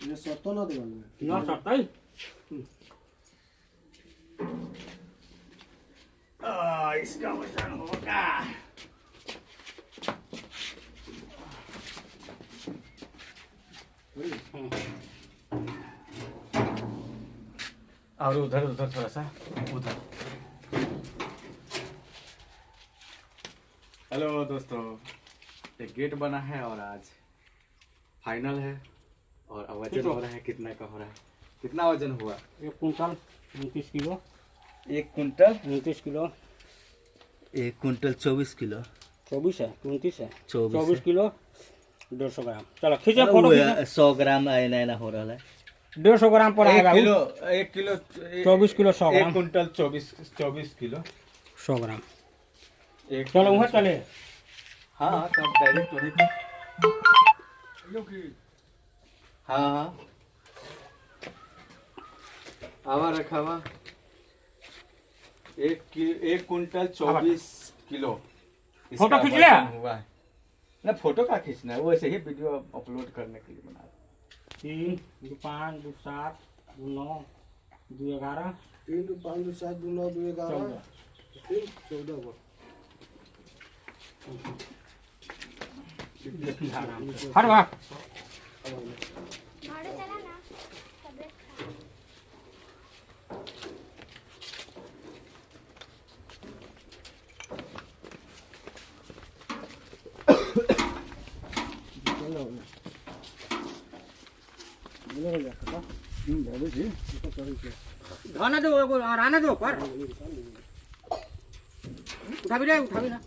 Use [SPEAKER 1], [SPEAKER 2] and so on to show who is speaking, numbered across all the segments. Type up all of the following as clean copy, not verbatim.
[SPEAKER 1] ये सत्ता ना देगा
[SPEAKER 2] ना सत्ता ही
[SPEAKER 3] इसका वजन होगा और उधर उधर थोड़ा सा उधर। हेलो दोस्तों, एक गेट बना है और आज फाइनल है और वजन हो रहा है। कितना का हो रहा है? कितना वजन हुआ?
[SPEAKER 2] 1 quintal 29 kilo.
[SPEAKER 3] 1 quintal
[SPEAKER 2] 29 kilo.
[SPEAKER 3] 1 quintal 24 kilo.
[SPEAKER 2] 24 है 29 है
[SPEAKER 3] 24
[SPEAKER 2] 24 किलो 150 ग्राम। चलो खींचे फोटो खींचे।
[SPEAKER 3] 100 ग्राम आना हो रहा है।
[SPEAKER 2] 150 ग्राम पर आएगा।
[SPEAKER 3] 1 किलो
[SPEAKER 2] 24 किलो 100 ग्राम।
[SPEAKER 3] 1 कुंटल 24 किलो
[SPEAKER 2] 100 ग्राम। चलो वहाँ चले।
[SPEAKER 3] हाँ तब डायरेक्ट वहीं पे। हाँ आवा रखा हुआ 1 कुंटल 24 किलो।
[SPEAKER 2] फोटो खींच लिया?
[SPEAKER 3] हुआ है ना। फोटो का खींचना है, वैसे ही वीडियो अपलोड करने के लिए बना
[SPEAKER 2] 3 2 5 2 7 2 9 2 11
[SPEAKER 1] 3 2 5 2 7 2 9 2 11 14 को
[SPEAKER 2] हर वाह खाना दो आना दो पर उठा भी ना।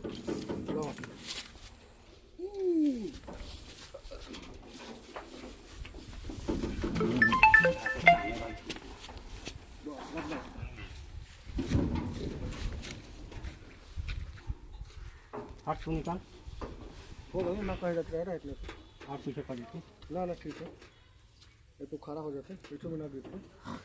[SPEAKER 2] हाथ तू निकाल।
[SPEAKER 1] हो गया ना कह जाता है इतने
[SPEAKER 2] हाथ पीछे कर देते।
[SPEAKER 1] ना ठीक है। ये तो खड़ा हो जाते पीछे में ना देते।
[SPEAKER 2] हाँ